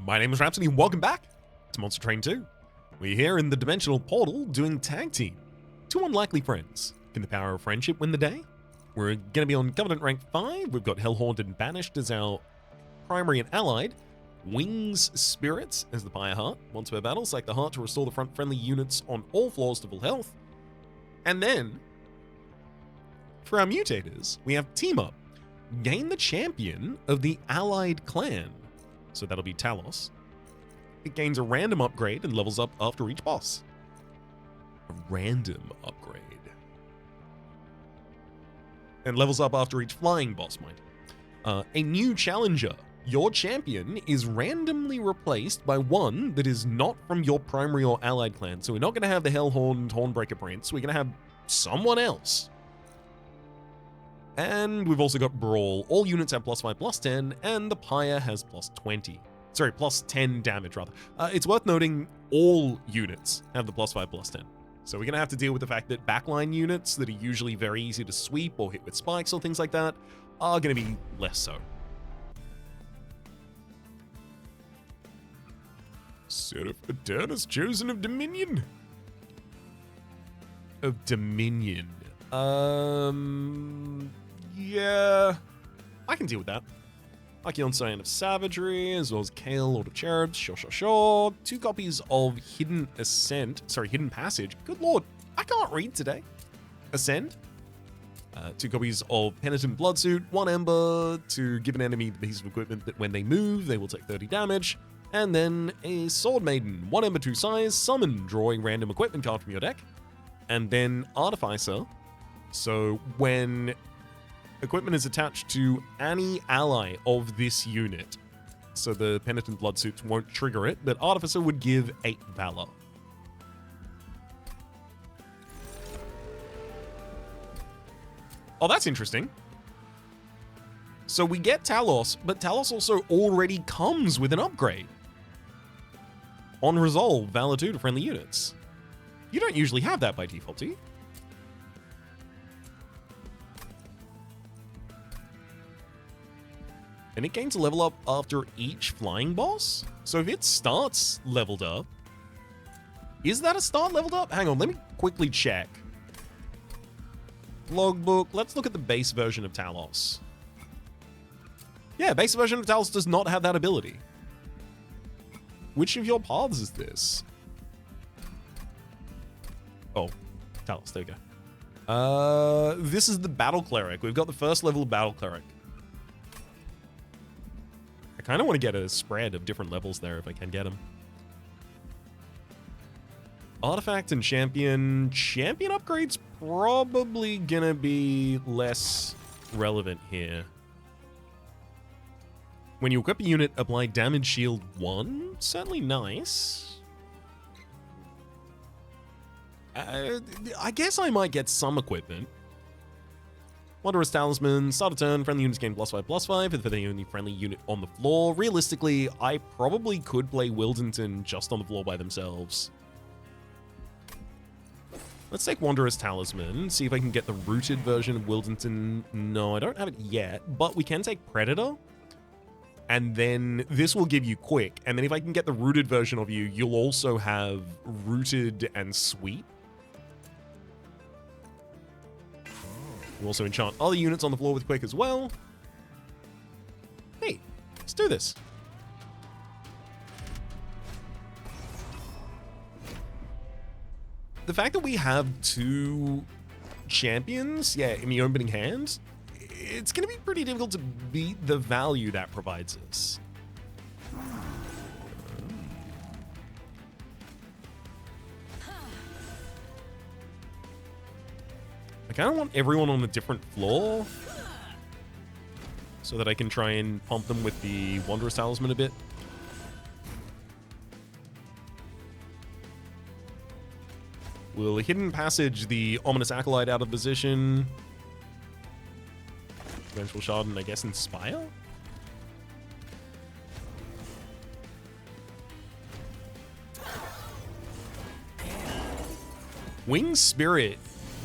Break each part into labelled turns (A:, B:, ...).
A: My name is Rhapsody, welcome back to Monster Train 2. We're here in the Dimensional Portal doing Tag Team. Two unlikely friends. Can the power of friendship win the day? We're going to be on Covenant Rank 5. We've got Hellhound and Banished as our primary and allied. Wings Spirits as the Fire Heart. Once per battle, select the heart to restore the front friendly units on all floors to full health. And then, for our mutators, we have Team Up. Gain the champion of the allied clan. So that'll be Talos. It gains a random upgrade and levels up after each boss. A random upgrade. And levels up after each flying boss, mind. A new challenger. Your champion is randomly replaced by one that is not from your primary or allied clan. So we're not going to have the Hellhorned Hornbreaker Prince. We're going to have someone else. And we've also got Brawl. All units have +5, +10, and the Pyre has +20. Sorry, +10 damage, rather. It's worth noting all units have the +5, +10. So we're going to have to deal with the fact that backline units that are usually very easy to sweep or hit with spikes or things like that are going to be less so. Seraph Eternus, chosen of Dominion. Of Dominion. Yeah, I can deal with that. Archeon Scion of Savagery, as well as Kale, Lord of Cherubs, sure. 2 copies of Hidden Passage. Good lord, I can't read today. Ascend. 2 copies of Penitent Bloodsuit, 1 Ember to give an enemy the piece of equipment that when they move, they will take 30 damage. And then a Sword Maiden, 1 Ember, 2 Size, summon, drawing random equipment card from your deck. And then Artificer. So when equipment is attached to any ally of this unit, so the Penitent Bloodsuits won't trigger it, but Artificer would give 8 Valor. Oh, that's interesting. So we get Talos, but Talos also already comes with an upgrade. On Resolve, Valor 2 to friendly units. You don't usually have that by default, do you? And it gains a level up after each flying boss? So if it starts leveled up, is that a start leveled up? Hang on, let me quickly check. Logbook, let's look at the base version of Talos. Yeah, base version of Talos does not have that ability. Which of your paths is this? Oh, Talos, there we go. This is the Battle Cleric. We've got the first level of Battle Cleric. I kind of want to get a spread of different levels there if I can get them. Artifact and Champion. Champion upgrade's probably gonna be less relevant here. When you equip a unit, apply damage shield 1. Certainly nice. I guess I might get some equipment. Wondrous Talisman, start a turn, friendly units gain +5/+5 for the only friendly unit on the floor. Realistically, I probably could play Wildington just on the floor by themselves. Let's take Wondrous Talisman, see if I can get the rooted version of Wildington. No, I don't have it yet, but we can take Predator. And then this will give you Quick. And then if I can get the rooted version of you, you'll also have Rooted and Sweep. We'll also enchant other units on the floor with Quick as well. Hey, let's do this. The fact that we have 2 champions, in the opening hand, it's going to be pretty difficult to beat the value that provides us. I kind of want everyone on a different floor so that I can try and pump them with the Wondrous Talisman a bit. Will Hidden Passage the Ominous Acolyte out of position? Vengeful Shard and I guess Inspire? Wings Spirit,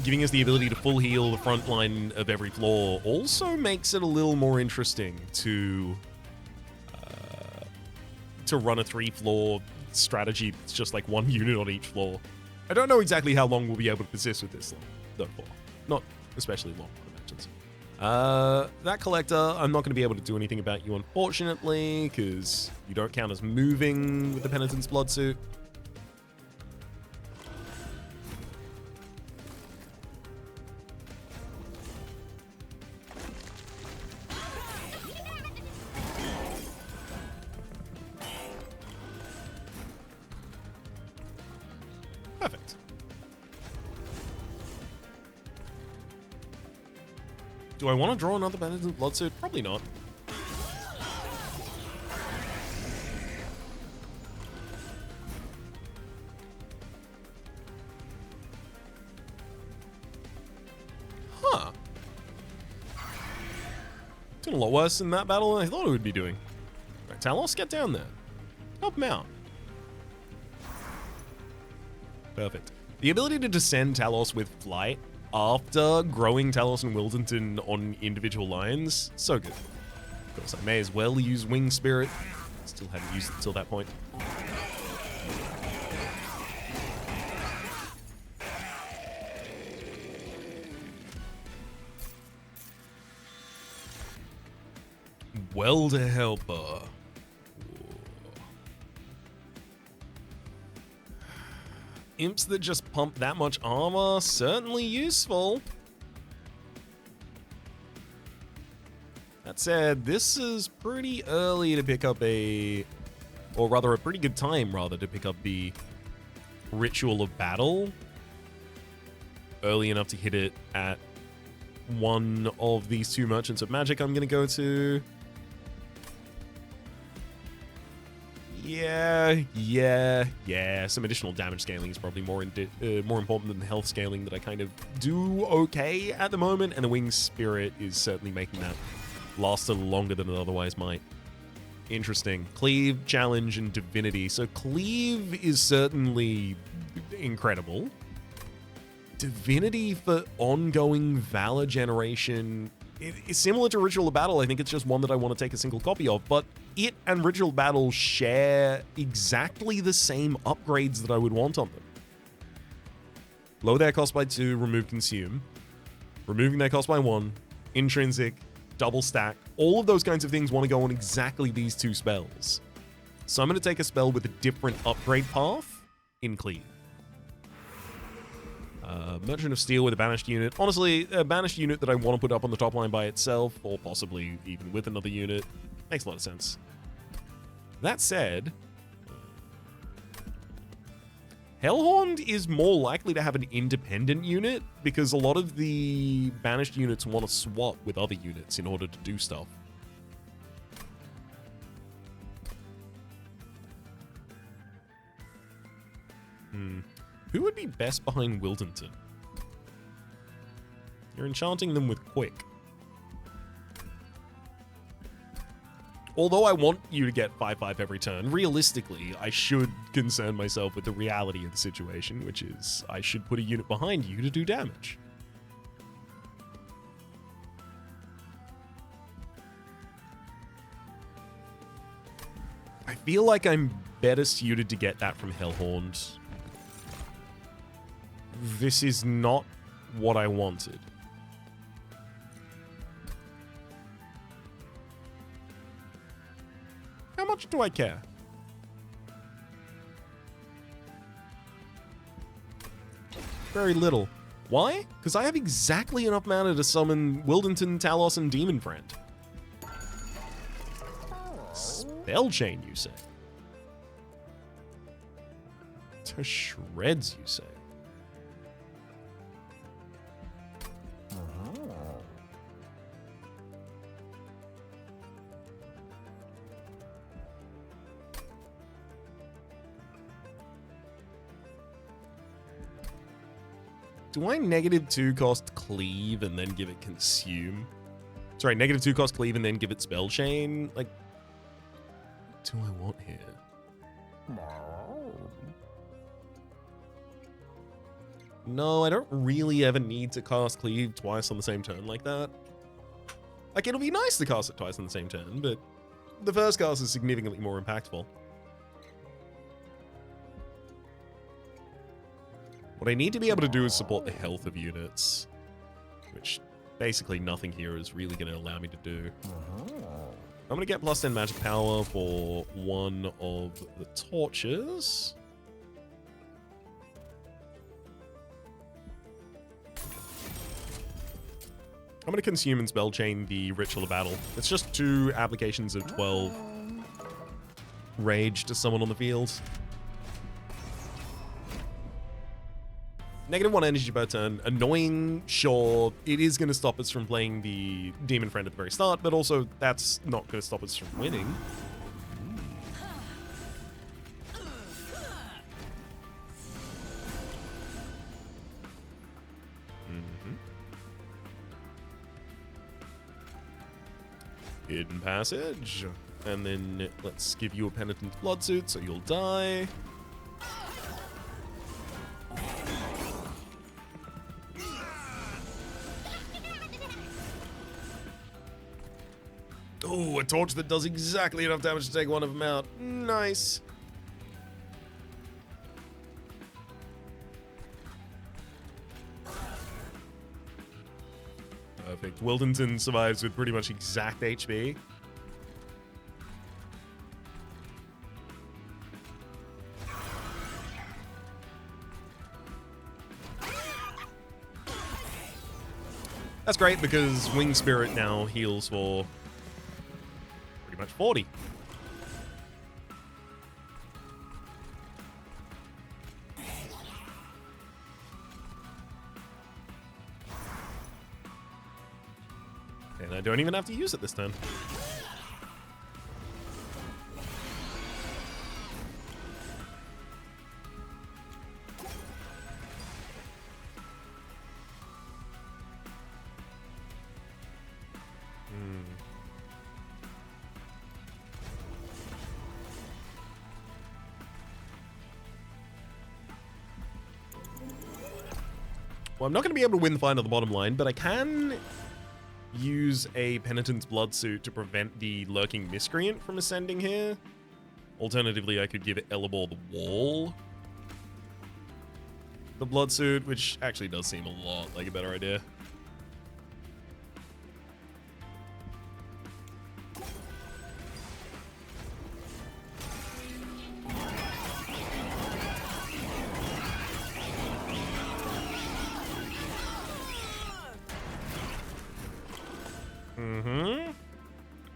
A: giving us the ability to full heal the front line of every floor, also makes it a little more interesting to to run a 3-floor strategy. It's just like one unit on each floor. I don't know exactly how long we'll be able to persist with this, though, for. Not especially long, I imagine. That collector, I'm not going to be able to do anything about you, unfortunately, because you don't count as moving with the Penitent's Blood suit. Perfect. Do I want to draw another Penitent's Blood suit? Probably not. Huh. Doing a lot worse in that battle than I thought it would be doing. Right, Talos, get down there. Help him out. Perfect. The ability to descend Talos with flight after growing Talos and Wildenton on individual lines, so good. Of course, I may as well use Wing Spirit. Still hadn't used it until that point. Welder Helper. Imps that just pump that much armor, certainly useful. That said, this is pretty early to pick up a pretty good time, rather, to pick up the Ritual of Battle. Early enough to hit it at one of these two Merchants of Magic I'm going to go to. Yeah. Some additional damage scaling is probably more important than the health scaling that I kind of do okay at the moment, and the Wing Spirit is certainly making that last a little longer than it otherwise might. Interesting. Cleave, Challenge, and Divinity. So Cleave is certainly incredible. Divinity for ongoing Valor generation. It's similar to Ritual of Battle. I think it's just one that I want to take a single copy of, but it and Ritual of Battle share exactly the same upgrades that I would want on them. Lower their cost by 2, remove Consume. Removing their cost by 1, Intrinsic, double stack. All of those kinds of things want to go on exactly these two spells. So I'm going to take a spell with a different upgrade path in Cleave. Merchant of Steel with a banished unit. Honestly, a banished unit that I want to put up on the top line by itself, or possibly even with another unit, makes a lot of sense. That said, Hellhorn is more likely to have an independent unit, because a lot of the banished units want to swap with other units in order to do stuff. Who would be best behind Wildenton? You're enchanting them with Quick. Although I want you to get 5/5 every turn, realistically, I should concern myself with the reality of the situation, which is I should put a unit behind you to do damage. I feel like I'm better suited to get that from Hellhorns. This is not what I wanted. How much do I care? Very little. Why? Because I have exactly enough mana to summon Wildenton, Talos, and Demon Friend. Spell Chain, you say? To shreds, you say? Do I -2 cost Cleave and then give it Consume? Sorry, -2 cost Cleave and then give it Spell Chain? Like, what do I want here? No, I don't really ever need to cast Cleave twice on the same turn like that. Like, it'll be nice to cast it twice on the same turn, but the first cast is significantly more impactful. What I need to be able to do is support the health of units, which basically nothing here is really going to allow me to do. I'm going to get plus 10 magic power for one of the torches. I'm going to consume and spell chain the Ritual of Battle. It's just 2 applications of 12 rage to someone on the field. -1 energy per turn. Annoying, sure. It is going to stop us from playing the Demon Friend at the very start, but also that's not going to stop us from winning. Hidden Passage. And then let's give you a Penitent Blood Suit so you'll die. Oh, a torch that does exactly enough damage to take one of them out. Nice. Perfect. Wildenton survives with pretty much exact HP. That's great because Wing Spirit now heals for pretty much 40. And I don't even have to use it this turn. Well, I'm not going to be able to win the fight on the bottom line, but I can use a Penitent's Blood Suit to prevent the Lurking Miscreant from ascending here. Alternatively, I could give Elebor the Wall. The Blood Suit, which actually does seem a lot like a better idea.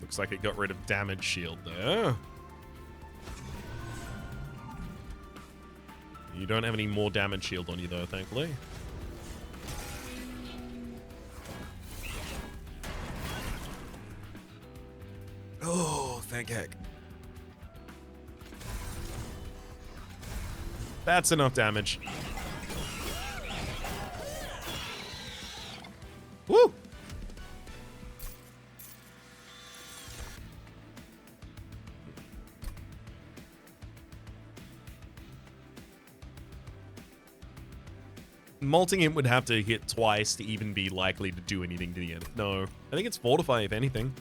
A: Looks like it got rid of damage shield there. You don't have any more damage shield on you though, thankfully. Oh, thank heck. That's enough damage. Woo! Molting Imp would have to hit twice to even be likely to do anything to the end. No, I think it's Fortify, if anything.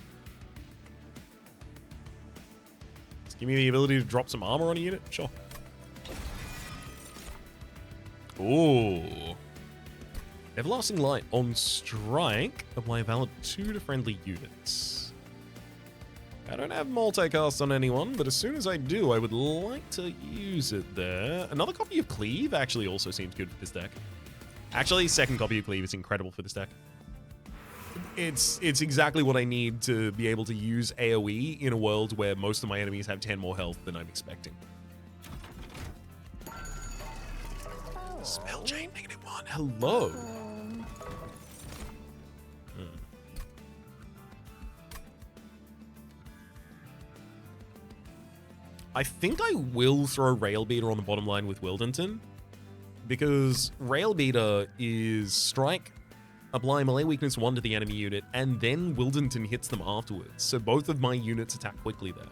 A: Just give me the ability to drop some armor on a unit? Sure. Ooh. Everlasting Light. On strike, apply valid 2 to friendly units. I don't have multicast on anyone, but as soon as I do, I would like to use it there. Another copy of Cleave actually also seems good for this deck. Actually, second copy of Cleave is incredible for this deck. It's exactly what I need to be able to use AoE in a world where most of my enemies have 10 more health than I'm expecting. Spell chain -1. Hello. I think I will throw Rail Beater on the bottom line with Wildenton, because Rail Beater is strike, apply melee weakness 1 to the enemy unit, and then Wildenton hits them afterwards. So both of my units attack quickly there.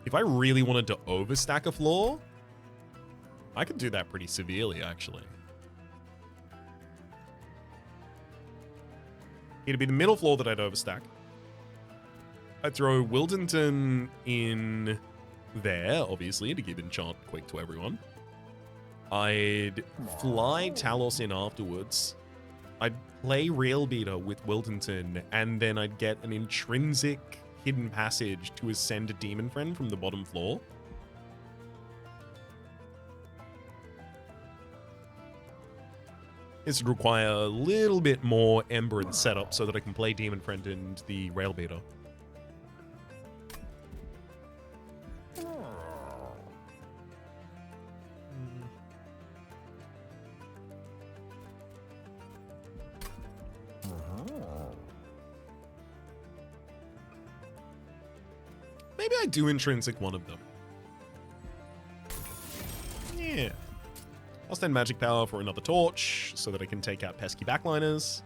A: If I really wanted to overstack a floor, I could do that pretty severely, actually. It'd be the middle floor that I'd overstack. I'd throw Wildenton in there, obviously, to give enchant quick to everyone. I'd fly Talos in afterwards. I'd play Rail Beater with Wildenton, and then I'd get an intrinsic hidden passage to ascend a demon friend from the bottom floor. This would require a little bit more Ember and setup so that I can play demon friend and the Rail Beater. Maybe I do intrinsic one of them. Yeah. I'll stand magic power for another torch so that I can take out pesky backliners.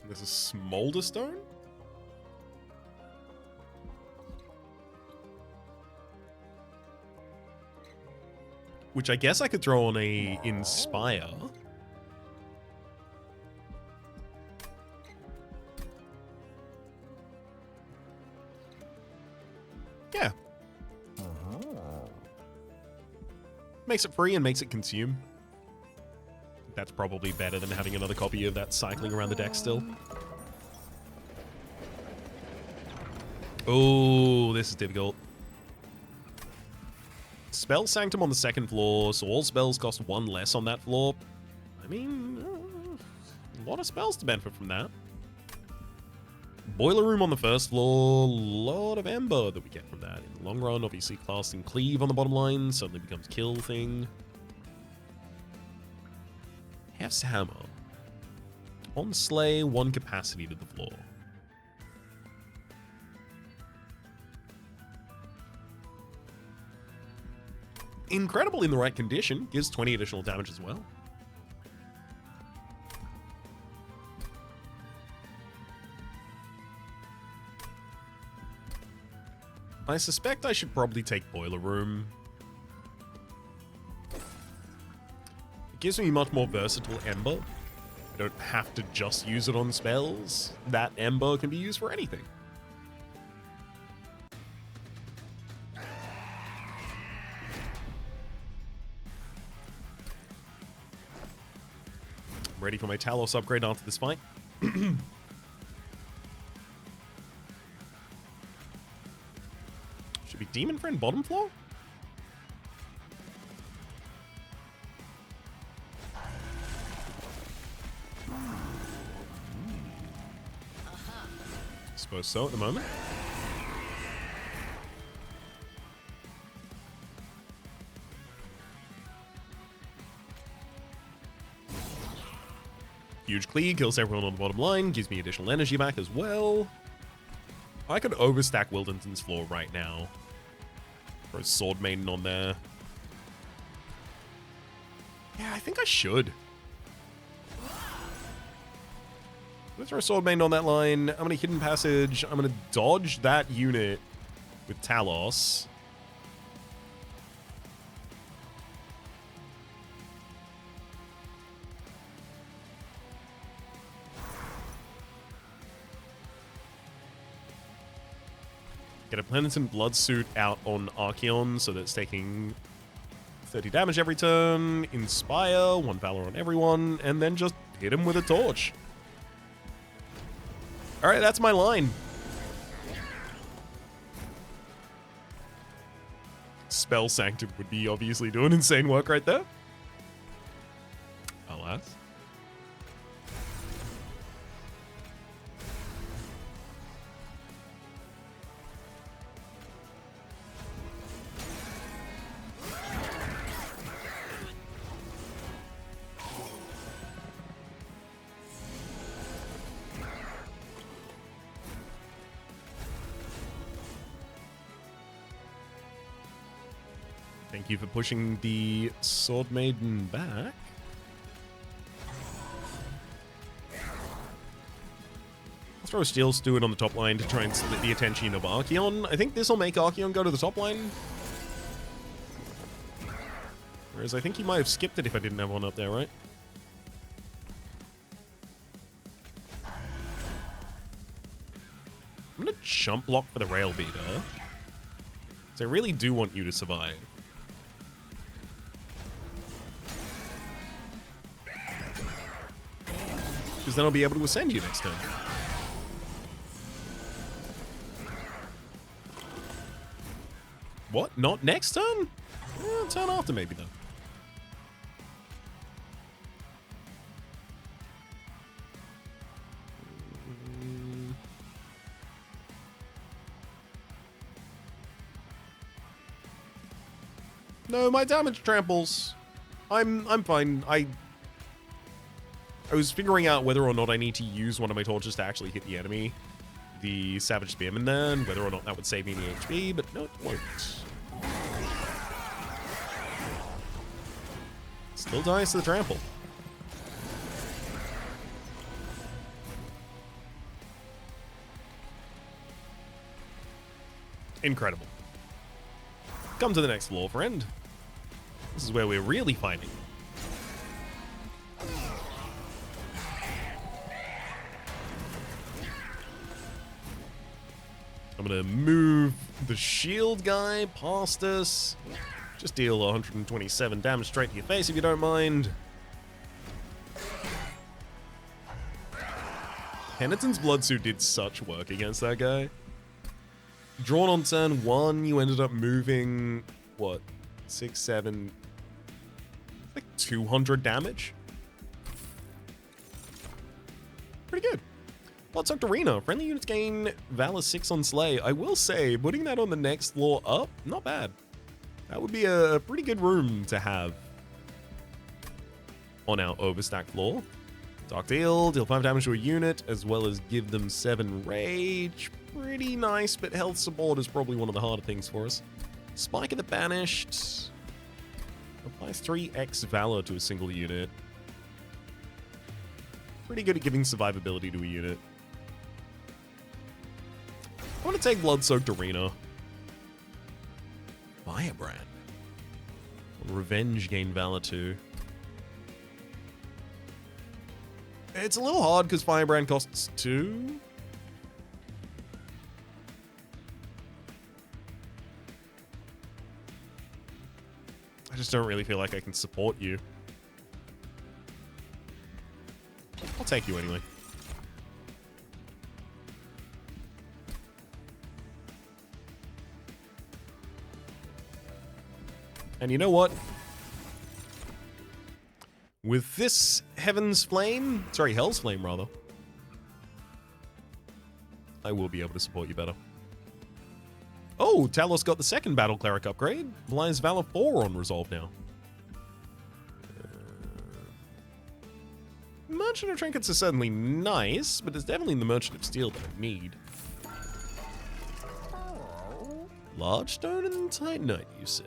A: This is Smolder Stone? Which I guess I could throw on a Inspire. Yeah. Makes it free and makes it consume. That's probably better than having another copy of that cycling around the deck still. Oh, this is difficult. Spell Sanctum on the second floor, so all spells cost one less on that floor. I mean, a lot of spells to benefit from that. Boiler Room on the first floor, a lot of Ember that we get from that. In the long run, obviously casting Cleave on the bottom line suddenly becomes kill thing. Hef's Hammer. On Slay, 1 capacity to the floor. Incredible in the right condition. Gives 20 additional damage as well. I suspect I should probably take Boiler Room. It gives me much more versatile Ember. I don't have to just use it on spells. That Ember can be used for anything. Ready for my Talos upgrade after this fight. Should be Demon Friend bottom floor? Suppose so at the moment. Huge Cleave kills everyone on the bottom line, gives me additional energy back as well. I could overstack Wildenton's floor right now. Throw Sword Maiden on there. Yeah, I think I should. I'm gonna throw Sword Maiden on that line. I'm gonna Hidden Passage. I'm gonna dodge that unit with Talos. Get a Penitent Blood Suit out on Archeon so that it's taking 30 damage every turn. Inspire, 1 Valor on everyone, and then just hit him with a torch. Alright, that's my line. Spell Sanctum would be obviously doing insane work right there. Alas. Thank you for pushing the Sword Maiden back. I'll throw Steel Steward on the top line to try and split the attention of Archeon. I think this will make Archeon go to the top line. Whereas I think he might have skipped it if I didn't have one up there, right? I'm gonna jump block for the rail beater. So I really do want you to survive. Because then I'll be able to ascend you next turn. What? Not next turn? Turn after maybe then. No, my damage tramples. I'm fine. I was figuring out whether or not I need to use one of my torches to actually hit the enemy, the Savage Spearman then, whether or not that would save me any HP, but no, it won't. Still dies to the trample. Incredible. Come to the next floor, friend. This is where we're really fighting. I'm gonna move the shield guy past us. Just deal 127 damage straight to your face if you don't mind. Penitent's Bloodsuit did such work against that guy. Drawn on turn 1, you ended up moving, what, 6, 7, like 200 damage? Pretty good. Bloodsucked Arena. Friendly units gain Valor 6 on Slay. I will say, putting that on the next floor up, not bad. That would be a pretty good room to have on our overstacked floor. Dark Deal, deal 5 damage to a unit, as well as give them 7 rage. Pretty nice, but health support is probably one of the harder things for us. Spike of the Banished. Applies 3x Valor to a single unit. Pretty good at giving survivability to a unit. I want to take Blood-Soaked Arena. Firebrand. Revenge gain Valor 2. It's a little hard because Firebrand costs 2. I just don't really feel like I can support you. I'll take you anyway. And you know what? With this Hell's Flame, rather, I will be able to support you better. Oh, Talos got the second Battle Cleric upgrade. Applies Valor 4 on Resolve now. Merchant of Trinkets are certainly nice, but it's definitely the Merchant of Steel that I need. Large Stone and Titanite, you say?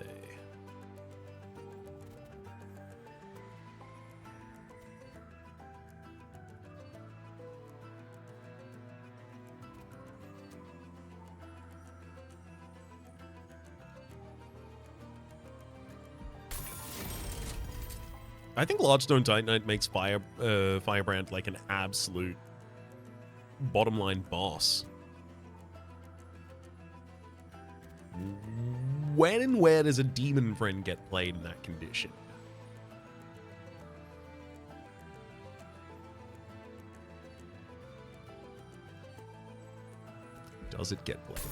A: I think Large Stone Titanite makes Firebrand like an absolute bottom line boss. When and where does a Demon Friend get played in that condition? Does it get played?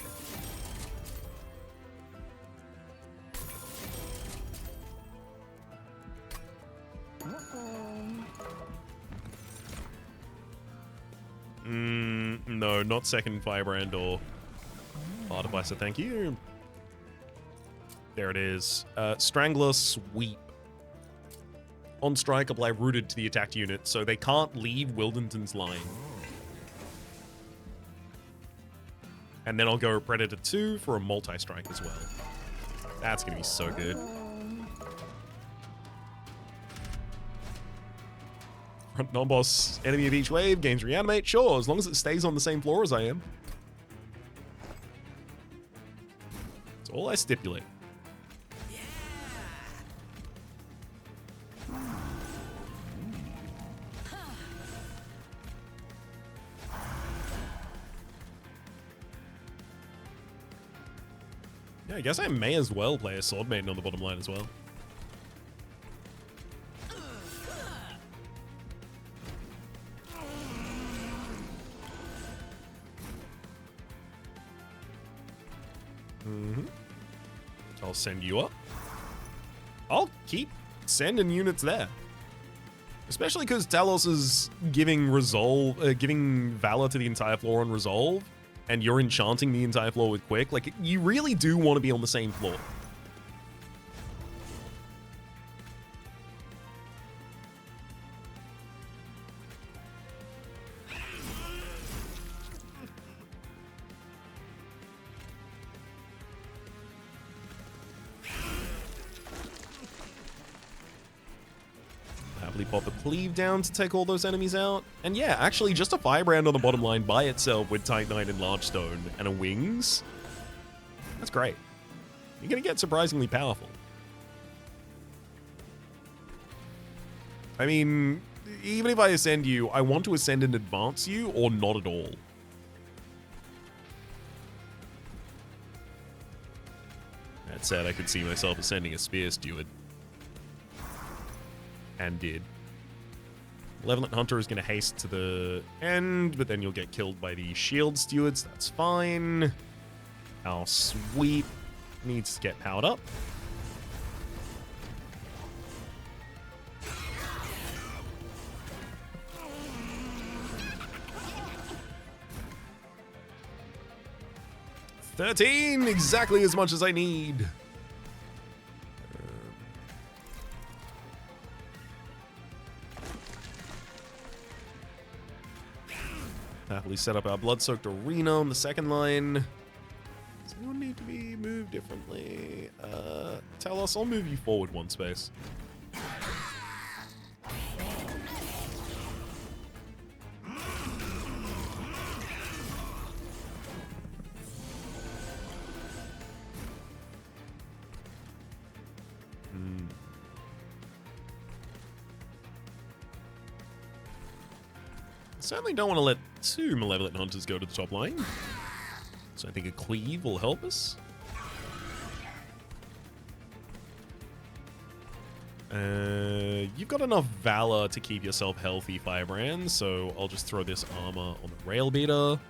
A: No, not second Firebrand or Artificer, thank you. There it is. Strangler Sweep. On strike, apply Rooted to the attacked unit, so they can't leave Wildenton's line. And then I'll go Predator 2 for a multi-strike as well. That's going to be so good. Front non-boss enemy of each wave gains Reanimate. Sure, as long as it stays on the same floor as I am. That's all I stipulate. Yeah, I guess I may as well play a Sword Maiden on the bottom line as well. So I'll send you up. I'll keep sending units there. Especially because Talos is giving giving Valor to the entire floor on Resolve, and you're enchanting the entire floor with Quick. Like, you really do want to be on the same floor. Happily pop a Cleave down to take all those enemies out. And yeah, actually just a Firebrand on the bottom line by itself with Titanite and Large Stone and a Wings. That's great. You're going to get surprisingly powerful. I mean, even if I ascend you, I want to ascend and advance you or not at all. That said, I could see myself ascending a Spear Steward. And did. Malevolent Hunter is going to haste to the end, but then you'll get killed by the Shield Stewards. That's fine. Our Sweep needs to get powered up. $13, exactly as much as I need. Happily set up our Blood-Soaked Arena on the second line. Does anyone need to be moved differently? Talos, I'll move you forward one space. Certainly don't want to let two Malevolent Hunters go to the top line. So I think a Cleave will help us. You've got enough Valor to keep yourself healthy, Firebrand, so I'll just throw this armor on the Rail Beater.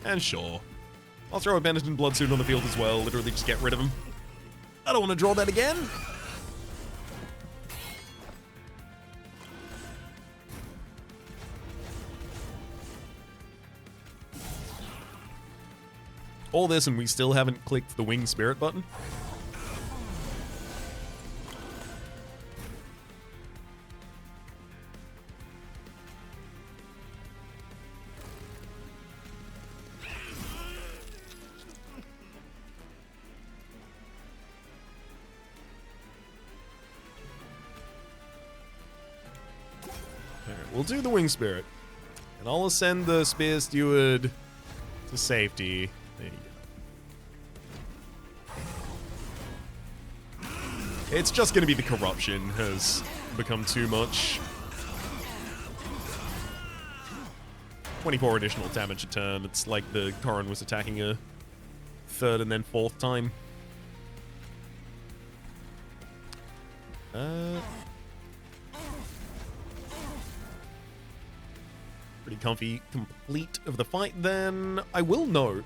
A: And sure. I'll throw a Benetton Bloodsuit on the field as well, literally just get rid of him. I don't want to draw that again. All this and we still haven't clicked the Winged Spirit button. Alright, we'll do the Winged Spirit. And I'll ascend the Spear Steward to safety. There you go. It's just going to be the corruption has become too much. 24 additional damage a turn. It's like the Corrin was attacking a third and then fourth time. Pretty comfy complete of the fight then. I will note,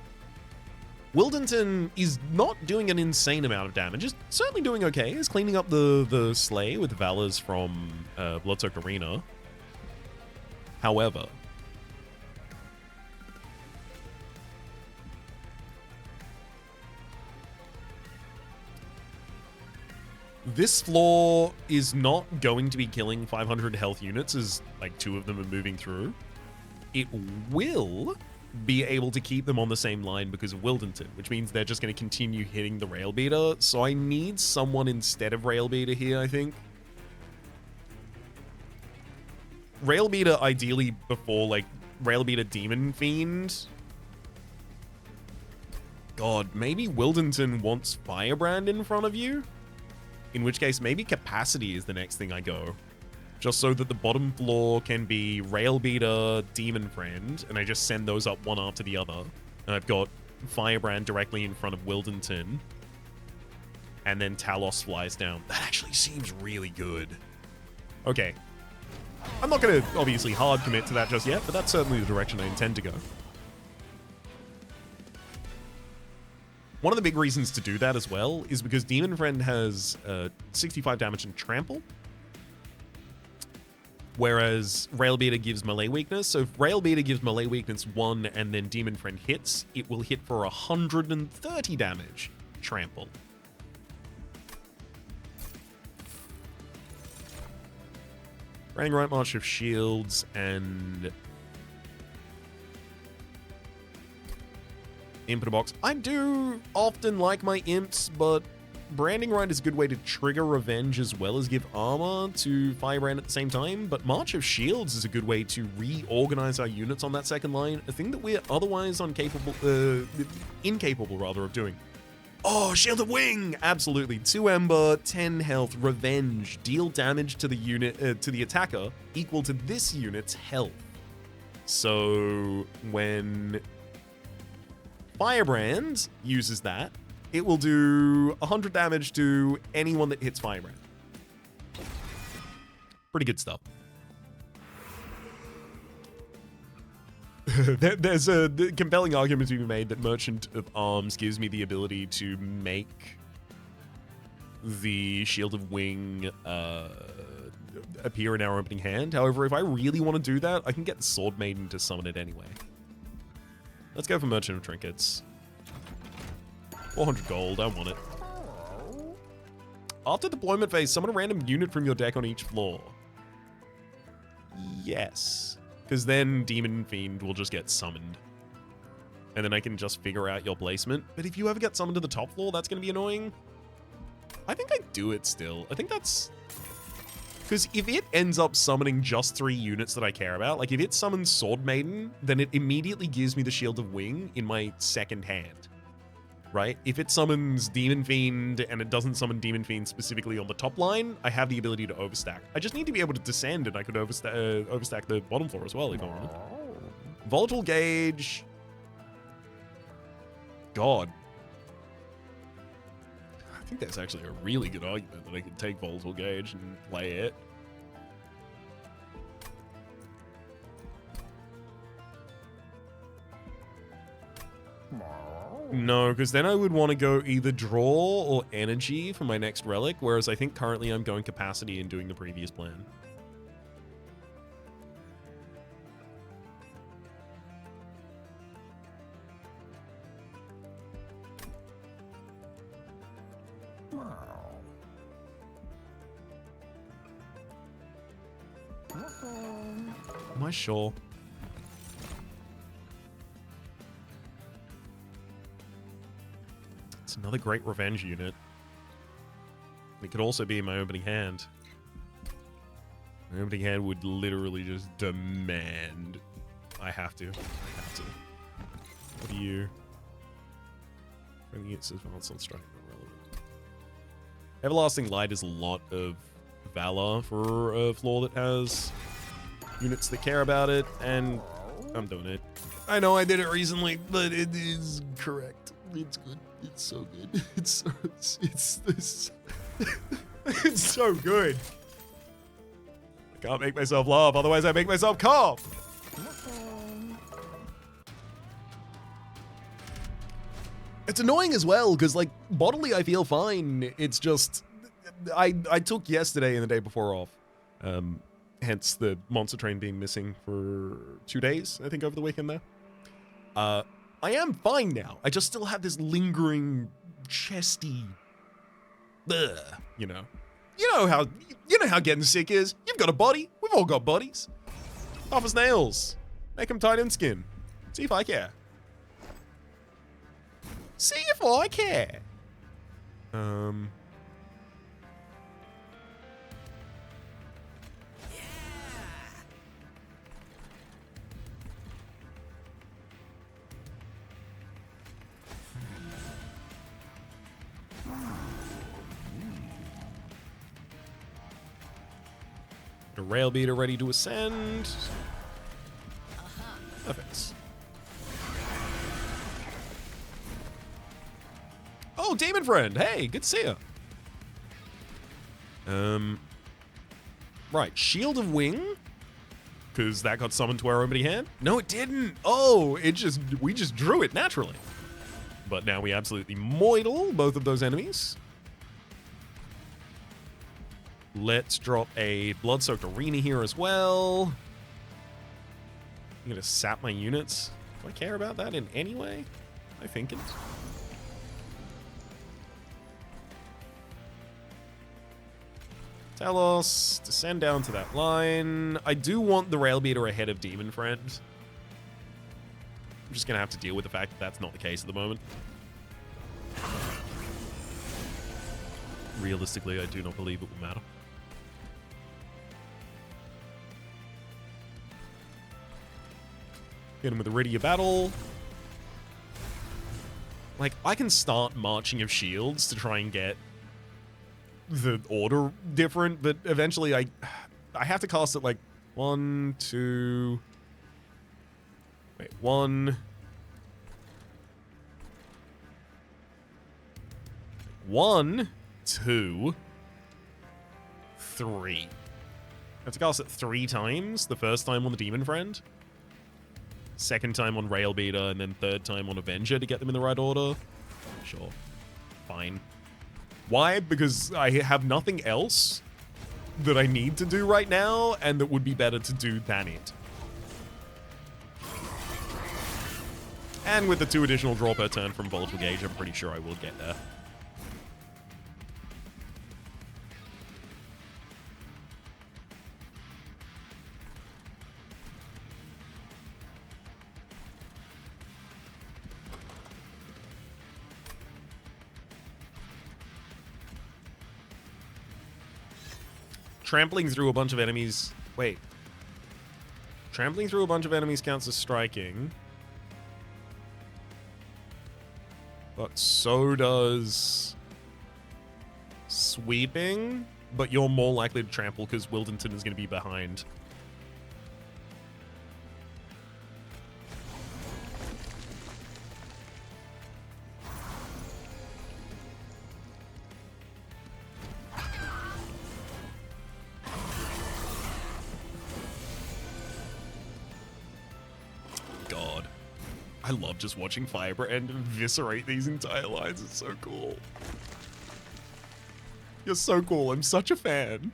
A: Wildenton is not doing an insane amount of damage. He's certainly doing okay. He's cleaning up the Slay with Valors from Blood-Soaked Arena. However, this floor is not going to be killing 500 health units as like 2 of them are moving through. It will be able to keep them on the same line because of Wildenton, which means they're just going to continue hitting the Rail Beater. So I need someone instead of Rail Beater here, I think. Rail Beater ideally before, like, Rail Beater Demon Fiend. God, maybe Wildenton wants Firebrand in front of you? In which case, maybe Capacity is the next thing I go. Just so that the bottom floor can be Rail Beater, Demon Friend, and I just send those up one after the other. And I've got Firebrand directly in front of Wildenton, and then Talos flies down. That actually seems really good. Okay. I'm not going to obviously hard commit to that just yet, but that's certainly the direction I intend to go. One of the big reasons to do that as well is because Demon Friend has 65 damage and trample, whereas Railbeater gives melee weakness. So if Railbeater gives melee weakness 1 and then Demon Friend hits, it will hit for 130 damage trample. Rang Right March of Shields and Imp in a box. I do often like my imps, but Branding Right is a good way to trigger revenge as well as give armor to Firebrand at the same time, but March of Shields is a good way to reorganize our units on that second line, a thing that we're otherwise incapable rather of doing. Oh, Shield of Wing! Absolutely. 2 Ember, 10 health, revenge, deal damage to the unit, to the attacker equal to this unit's health. So when Firebrand uses that, it will do 100 damage to anyone that hits Firebrand. Pretty good stuff. There's a compelling argument to be made that Merchant of Arms gives me the ability to make the Shield of Wing appear in our opening hand. However, if I really want to do that, I can get the Sword Maiden to summon it anyway. Let's go for Merchant of Trinkets. 400 gold, I want it. After deployment phase, summon a random unit from your deck on each floor. Yes. Because then Demon Fiend will just get summoned. And then I can just figure out your placement. But if you ever get summoned to the top floor, that's going to be annoying. I think I do it still. I think that's... Because if it ends up summoning just 3 units that I care about, like if it summons Sword Maiden, then it immediately gives me the Shield of Wing in my second hand. Right? If it summons Demon Fiend and it doesn't summon Demon Fiend specifically on the top line, I have the ability to overstack. I just need to be able to descend and I could overstack the bottom floor as well if I wanted. Volatile Gauge. God. I think that's actually a really good argument that I could take Volatile Gauge and play it. No, because then I would want to go either draw or energy for my next relic, whereas I think currently I'm going capacity and doing the previous plan. Am I sure? It's another great revenge unit. It could also be in my opening hand. My opening hand would literally just demand. I have to. I have to. What do you... I think it says balance on strike. Irrelevant. Everlasting Light is a lot of valor for a floor that has units that care about it, and I'm doing it. I know I did it recently, but it is correct. It's good. It's so good. It's so good. I can't make myself laugh, otherwise I make myself cough. It's annoying as well, because like bodily I feel fine. It's just I took yesterday and the day before off. Hence the monster train being missing for 2 days, I think, over the weekend there. I am fine now. I just still have this lingering chesty, you know. You know how getting sick is. You've got a body. We've all got bodies. Off his nails. Make him tight in skin. See if I care. See if I care. The rail beater ready to ascend. Perfect. Oh, Demon Friend. Hey, good to see you. Right, Shield of Wing. Because that got summoned to our opening hand. No, it didn't. Oh, we just drew it naturally. But now we absolutely moidle both of those enemies. Let's drop a Blood-Soaked Arena here as well. I'm going to sap my units. Do I care about that in any way? I think it. Telos, descend down to that line. I do want the Rail Beater ahead of Demon Friend. I'm just going to have to deal with the fact that that's not the case at the moment. Realistically, I do not believe it will matter. Hit him with a Ready Battle. Like, I can start marching of shields to try and get the order different, but eventually I have to cast it like 1, 2... Wait, 1... 1, 2, 3. I have to cast it 3 times. The first time on the Demon Friend, second time on Rail Beater, and then third time on Avenger to get them in the right order. Sure. Fine. Why? Because I have nothing else that I need to do right now, and that would be better to do than it. And with the 2 additional draw per turn from Volatile Gauge, I'm pretty sure I will get there. Trampling through a bunch of enemies... Wait. Trampling through a bunch of enemies counts as striking. But so does... sweeping. But you're more likely to trample because Wildenton is going to be behind. I love just watching Firebrand eviscerate these entire lines. It's so cool. You're so cool. I'm such a fan.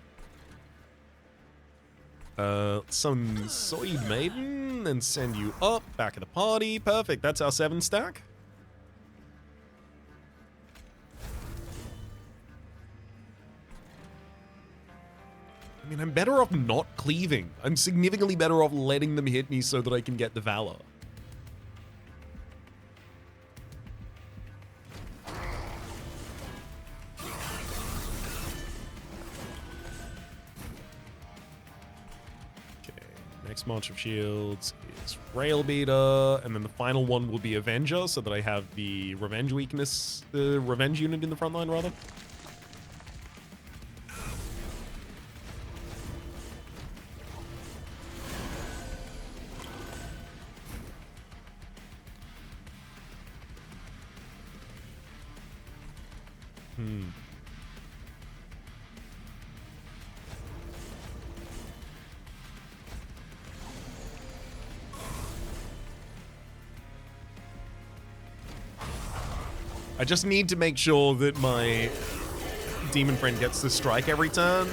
A: Some Soid Maiden and send you up. Back of the party. Perfect. That's our 7 stack. I mean, I'm better off not cleaving. I'm significantly better off letting them hit me so that I can get the Valor. Next March of Shields is Rail Beater, and then the final one will be Avenger, so that I have the Revenge weakness, the Revenge unit in the front line, rather. I just need to make sure that my Demon Friend gets the strike every turn.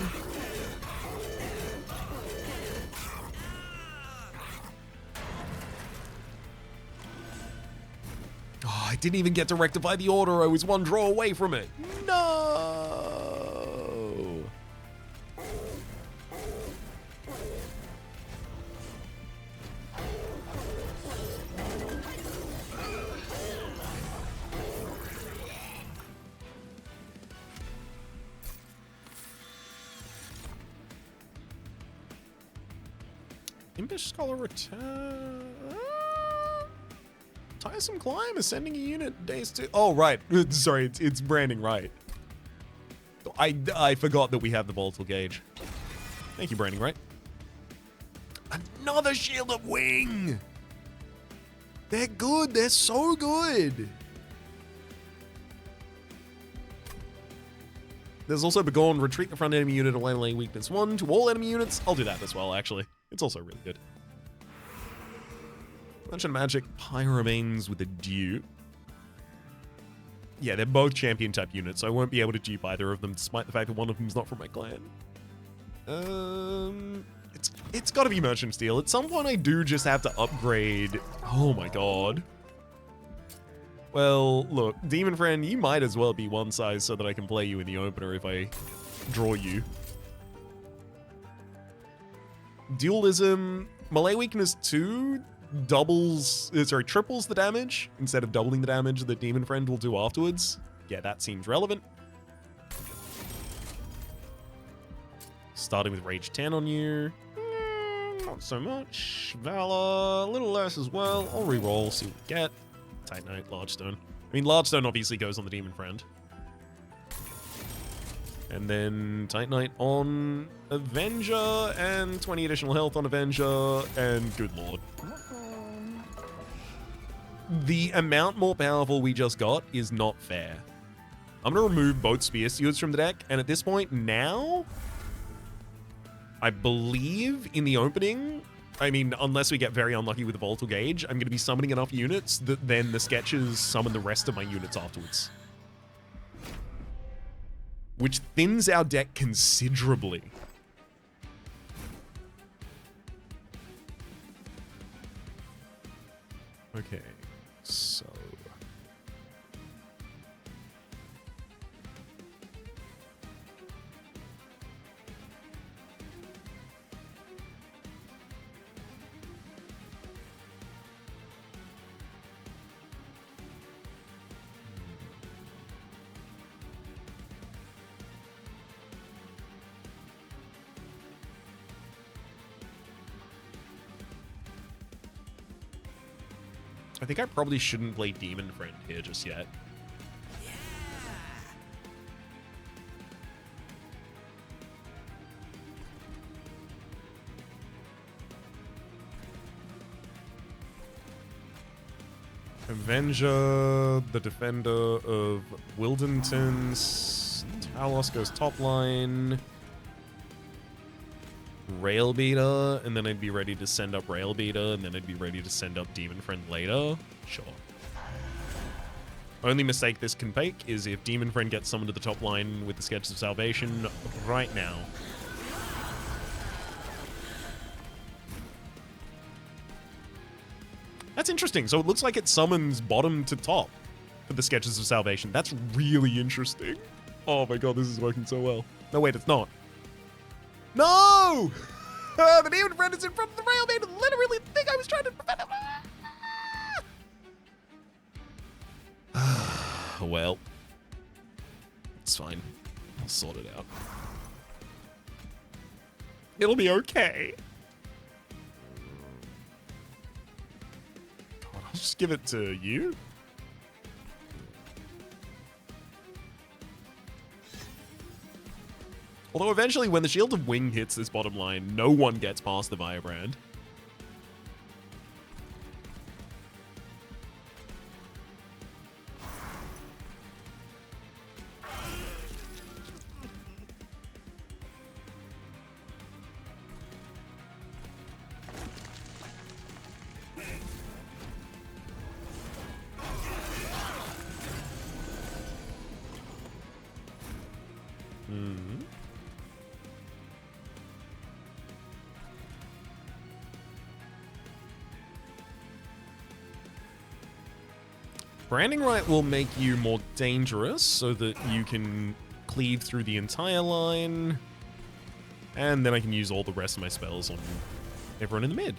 A: Oh, I didn't even get to rectify the order. I was 1 draw away from it. No! Impish Scholar return. Tiresome Climb is sending a unit days 2. Oh, right. Sorry, it's branding right. I forgot that we have the Volatile Gauge. Thank you, branding right. Another Shield of Wing. They're good. They're so good. There's also Begone, retreat the front enemy unit away melee weakness 1 to all enemy units. I'll do that as well, actually. It's also really good. Bunch of magic, Pyromanes with a dupe. Yeah, they're both champion type units, so I won't be able to dupe either of them, despite the fact that one of them's not from my clan. It's got to be Merchant Steel. At some point, I do just have to upgrade. Oh my god. Well, look, Demon Friend, you might as well be one size so that I can play you in the opener if I draw you. Dualism, melee weakness 2 triples the damage instead of doubling the damage that Demon Friend will do afterwards. Yeah, that seems relevant. Starting with Rage 10 on you. Not so much. Valor, a little less as well. I'll reroll, see what we get. Titanite, Large Stone. I mean, Large Stone obviously goes on the Demon Friend. And then Titanite on Avenger, and 20 additional health on Avenger, and good lord. The amount more powerful we just got is not fair. I'm going to remove both Spear Stewards from the deck, and at this point now, I believe in the opening, I mean, unless we get very unlucky with the Volatile Gauge, I'm going to be summoning enough units that then the sketches summon the rest of my units afterwards. Which thins our deck considerably. Okay, so... I think I probably shouldn't play Demon Friend here just yet. Avenger, the Defender of Wildenton's. Talos goes top line. Railbeater, and then I'd be ready to send up Railbeater, and then I'd be ready to send up Demon Friend later. Sure. Only mistake this can make is if Demon Friend gets summoned to the top line with the Sketches of Salvation right now. That's interesting. So it looks like it summons bottom to top for the Sketches of Salvation. That's really interesting. Oh my god, this is working so well. No, wait, it's not. No! The Demon Friend is in front of the Railman. I literally think I was trying to prevent him. Well, it's fine. I'll sort it out. It'll be okay. God, I'll just give it to you. Although eventually, when the Shield of Wing hits this bottom line, no one gets past the Firebrand. Branding Right will make you more dangerous so that you can cleave through the entire line. And then I can use all the rest of my spells on everyone in the mid.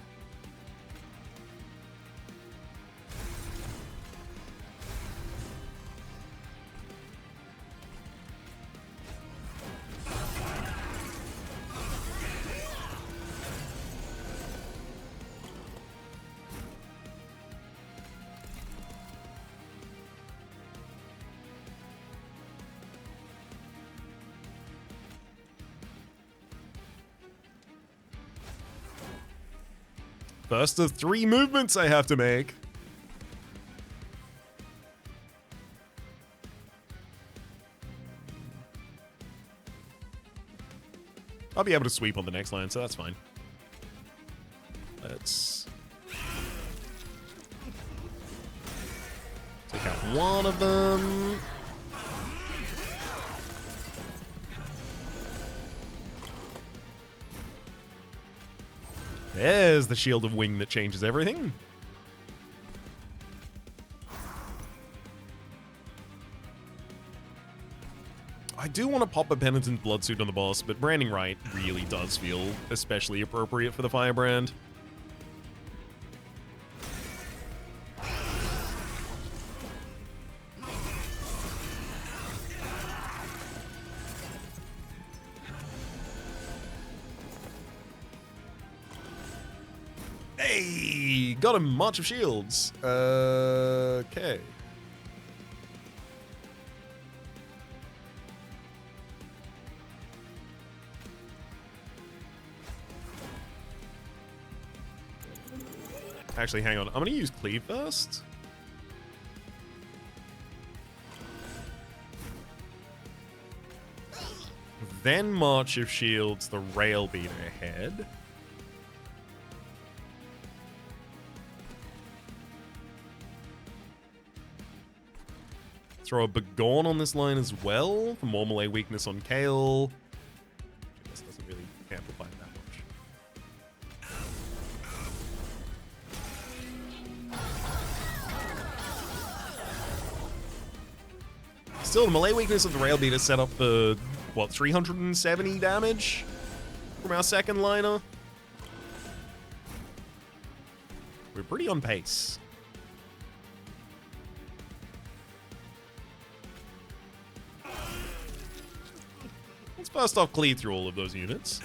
A: First of 3 movements I have to make. I'll be able to sweep on the next line, so that's fine. Let's take out one of them. There's the Shield of Wing that changes everything. I do want to pop a Penitent Bloodsuit on the boss, but branding right really does feel especially appropriate for the Firebrand. Hey, got a March of Shields. Okay. Actually, hang on. I'm going to use Cleave first. Then March of Shields, the Rail Beater ahead. Throw a Begorn on this line as well for more melee weakness on Kale. This doesn't really amplify that much. Still, the melee weakness of the Rail Beater set up for, what, 370 damage from our second liner? We're pretty on pace. Let's first off cleave through all of those units.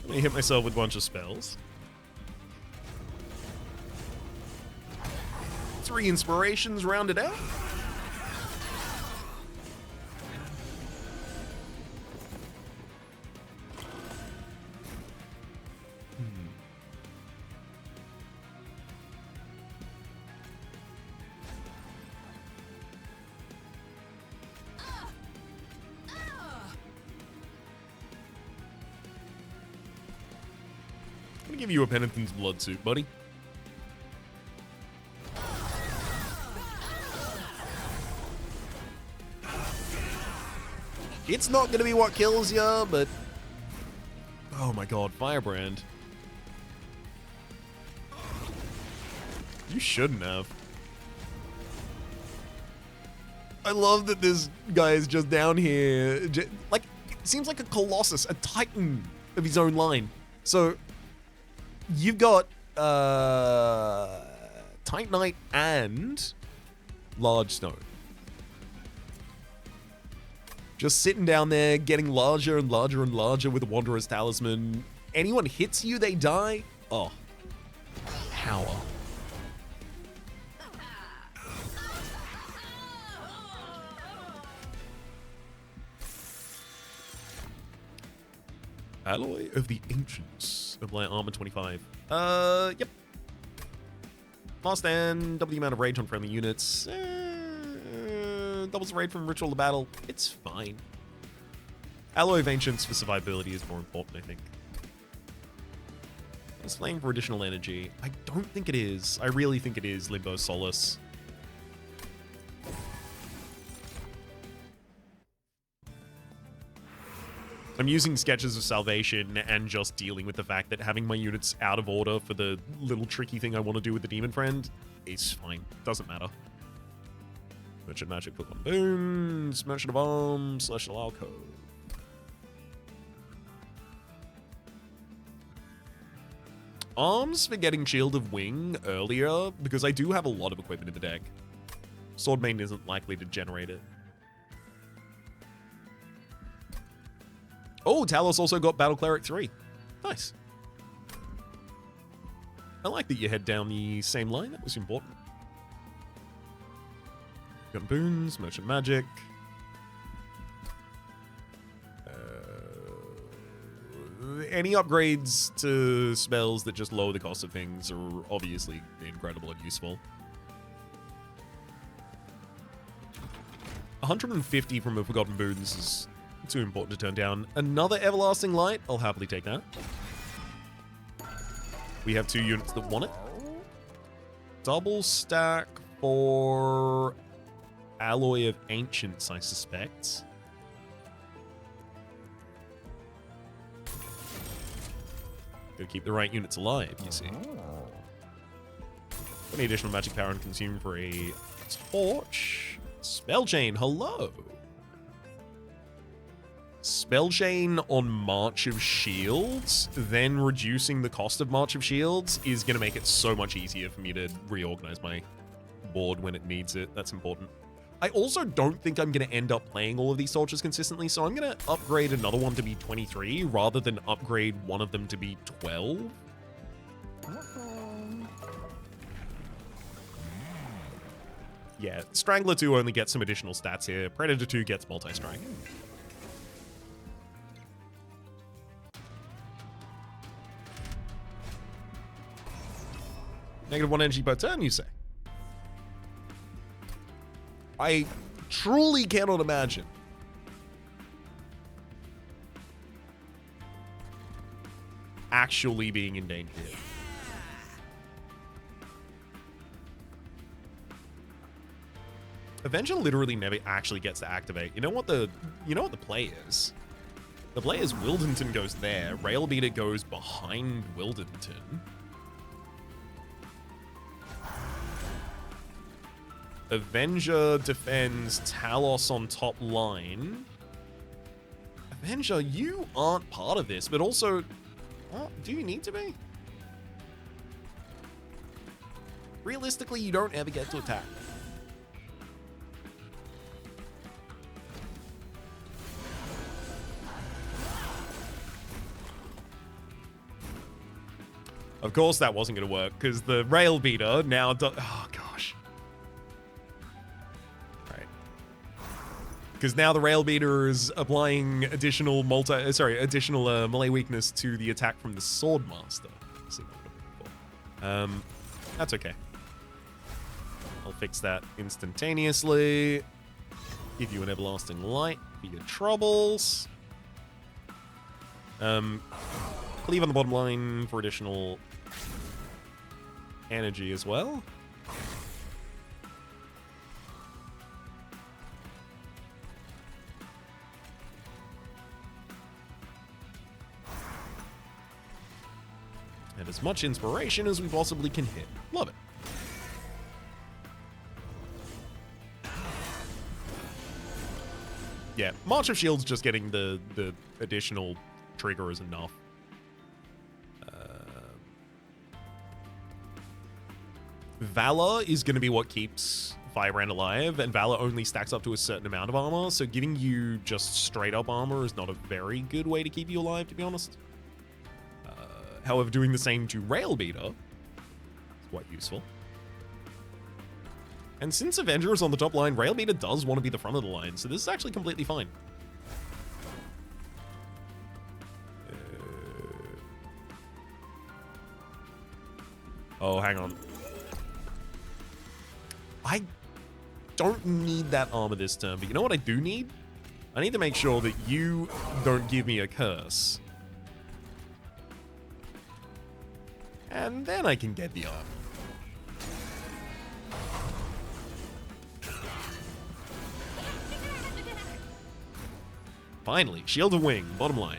A: Let me hit myself with a bunch of spells. 3 inspirations rounded out. I'm gonna give you a Penitent's Bloodsuit, buddy. It's not gonna be what kills ya, but... Oh my god, Firebrand. You shouldn't have. I love that this guy is just down here. Like, it seems like a Colossus, a Titan of his own line. So... You've got Titanite and Large Stone. Just sitting down there, getting larger and larger and larger with the Wanderer's Talisman. Anyone hits you, they die. Oh. Power. Alloy of the Ancients. Apply armor 25. Yep. Fast and double the amount of rage on friendly units. Doubles the rate from ritual to battle. It's fine. Alloy of Ancients for survivability is more important, I think. Is Flame for additional energy? I don't think it is. I really think it is Limbo Solace. I'm using Sketches of Salvation and just dealing with the fact that having my units out of order for the little tricky thing I want to do with the Demon Friend is fine. Doesn't matter. Merchant Magic, Book on Boons, Merchant of Arms, Celestial Alcove. Arms for getting Shield of Wing earlier, because I do have a lot of equipment in the deck. Sword Main isn't likely to generate it. Oh, Talos also got Battle Cleric 3. Nice. I like that you head down the same line. That was important. Gun Boons, Merchant Magic. Any upgrades to spells that just lower the cost of things are obviously incredible and useful. 150 from a Forgotten Boons is Too important to turn down. Another Everlasting Light. I'll happily take that. We have 2 units that want it. Double stack for Alloy of Ancients, I suspect. Gotta keep the right units alive, you see. Any additional magic power and consume for a torch. Spell Chain, hello. Spell Chain on March of Shields, then reducing the cost of March of Shields is going to make it so much easier for me to reorganize my board when it needs it. That's important. I also don't think I'm going to end up playing all of these torches consistently, so I'm going to upgrade another one to be 23 rather than upgrade one of them to be 12. Yeah, Strangler 2 only gets some additional stats here. Predator 2 gets multi-strike. -1 energy per turn, you say? I truly cannot imagine actually being in danger here. Avenger literally never actually gets to activate. You know what the play is? The play is Wildenton goes there, Railbeater goes behind Wildenton. Avenger defends Talos on top line. Avenger, you aren't part of this, but also, do you need to be? Realistically, you don't ever get to attack. Of course that wasn't going to work, because the Rail Beater now does... Oh, gosh. Right. Because now the Rail Beater is applying additional melee weakness to the attack from the Sword Master. That's okay. I'll fix that instantaneously. Give you an Everlasting Light for your troubles. Cleave on the bottom line for additional energy as well. And as much inspiration as we possibly can hit. Love it. Yeah, March of Shields just getting the additional trigger is enough. Valor is going to be what keeps Firebrand alive, and Valor only stacks up to a certain amount of armor, so giving you just straight up armor is not a very good way to keep you alive, to be honest. However, doing the same to Railbeater is quite useful. And since Avenger is on the top line, Railbeater does want to be the front of the line, so this is actually completely fine. Oh, hang on. I don't need that armor this turn, but you know what I do need? I need to make sure that you don't give me a curse. And then I can get the armor. Finally, Shield of Wing, bottom line.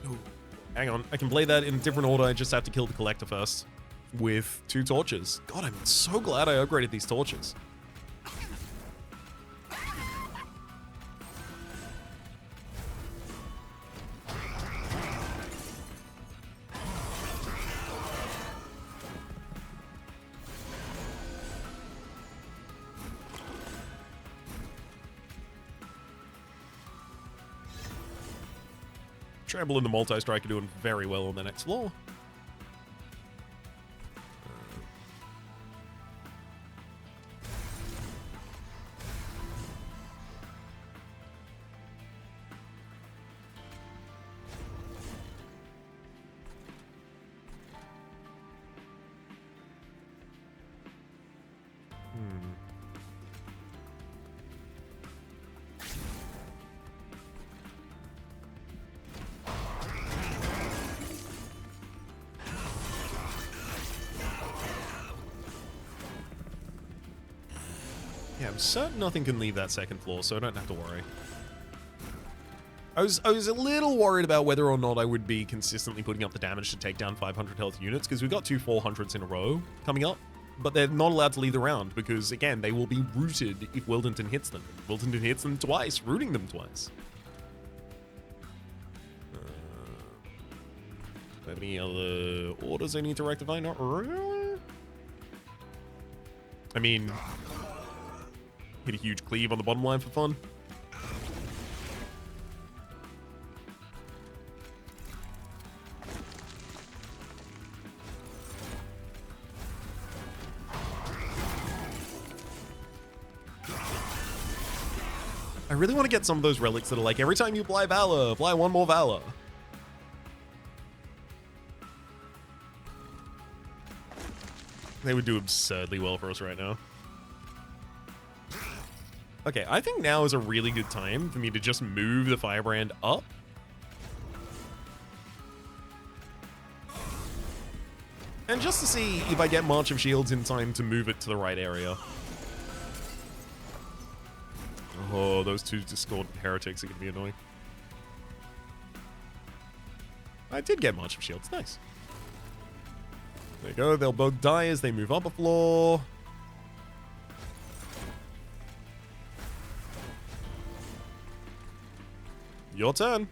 A: Ooh, hang on, I can play that in a different order. I just have to kill the Collector first with 2 torches. God, I'm so glad I upgraded these torches. Trample and the multi-strike are doing very well on the next floor. I'm certain nothing can leave that second floor, so I don't have to worry. I was a little worried about whether or not I would be consistently putting up the damage to take down 500 health units, because we've got 2 400s in a row coming up, but they're not allowed to leave the round, because, again, they will be rooted if Wildenton hits them. Wildenton hits them twice, rooting them twice. Do I have any other orders I need to rectify? Not really. I mean, hit a huge cleave on the bottom line for fun. I really want to get some of those relics that are like, every time you apply Valor, apply 1 more Valor. They would do absurdly well for us right now. Okay, I think now is a really good time for me to just move the Firebrand up. And just to see if I get March of Shields in time to move it to the right area. Oh, those 2 discordant heretics are going to be annoying. I did get March of Shields. Nice. There you go. They'll both die as they move up a floor. Your turn.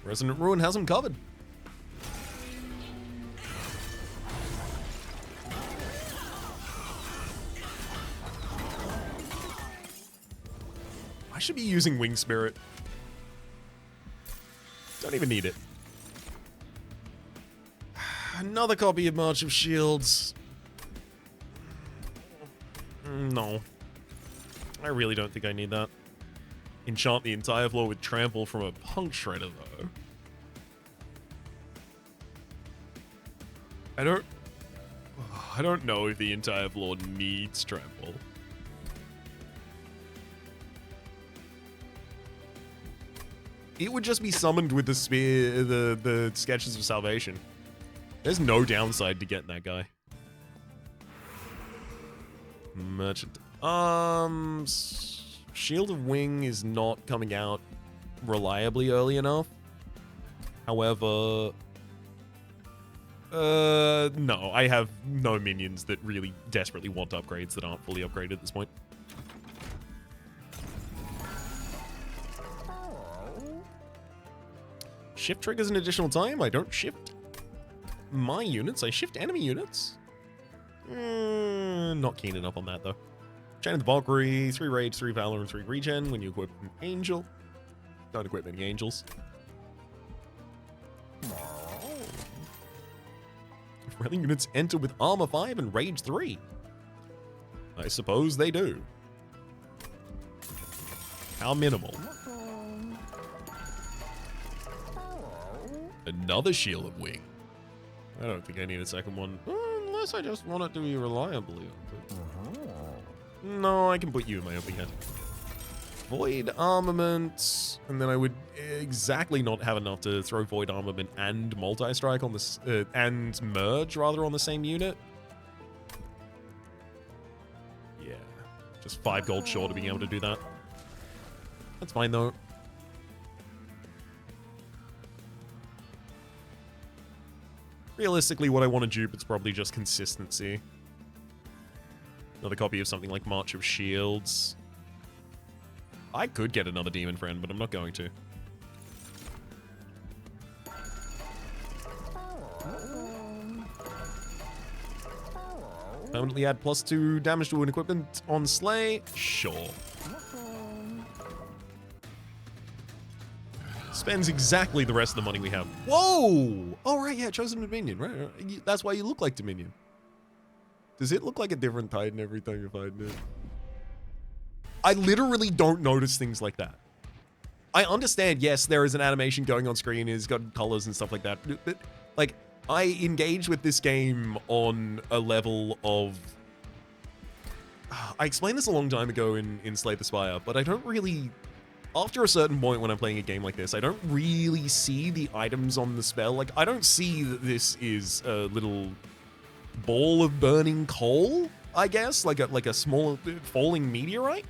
A: Resonant Ruin has him covered. I should be using Wing Spirit. Don't even need it. Another copy of March of Shields. No. I really don't think I need that. Enchant the entire floor with Trample from a Punk Shredder, though. I don't know if the entire floor needs Trample. It would just be summoned with the spear, the Sketches of Salvation. There's no downside to getting that guy. Merchant. Shield of Wing is not coming out reliably early enough. However, no, I have no minions that really desperately want upgrades that aren't fully upgraded at this point. Shift triggers an additional time. I don't shift my units. I shift enemy units. Not keen enough on that, though. Chain of the Valkyrie, 3 Rage, 3 Valor, and 3 Regen when you equip an Angel. Don't equip any Angels. Railing units enter with Armor 5 and Rage 3. I suppose they do. How minimal. Another Shield of Wing. I don't think I need a second one. Unless I just want it to be reliably. No, I can put you in my open hand. Void Armament. And then I would exactly not have enough to throw Void Armament and Multi-Strike on this, and Merge, rather, on the same unit. Yeah. Just 5 gold short of being able to do that. That's fine, though. Realistically, what I want to dupe is probably just consistency. Another copy of something like March of Shields. I could get another Demon Friend, but I'm not going to. Permanently add +2 damage to an equipment on Slay? Sure. Spends exactly the rest of the money we have. Whoa! Oh, right, yeah, Chosen Dominion, right? That's why you look like Dominion. Does it look like a different Titan every time you find it? I literally don't notice things like that. I understand, yes, there is an animation going on screen, it's got colors and stuff like that, but, like, I engage with this game on a level of... I explained this a long time ago in Slay the Spire, but I don't really... After a certain point when I'm playing a game like this, I don't really see the items on the spell. Like, I don't see that this is a little ball of burning coal, I guess, like a small falling meteorite.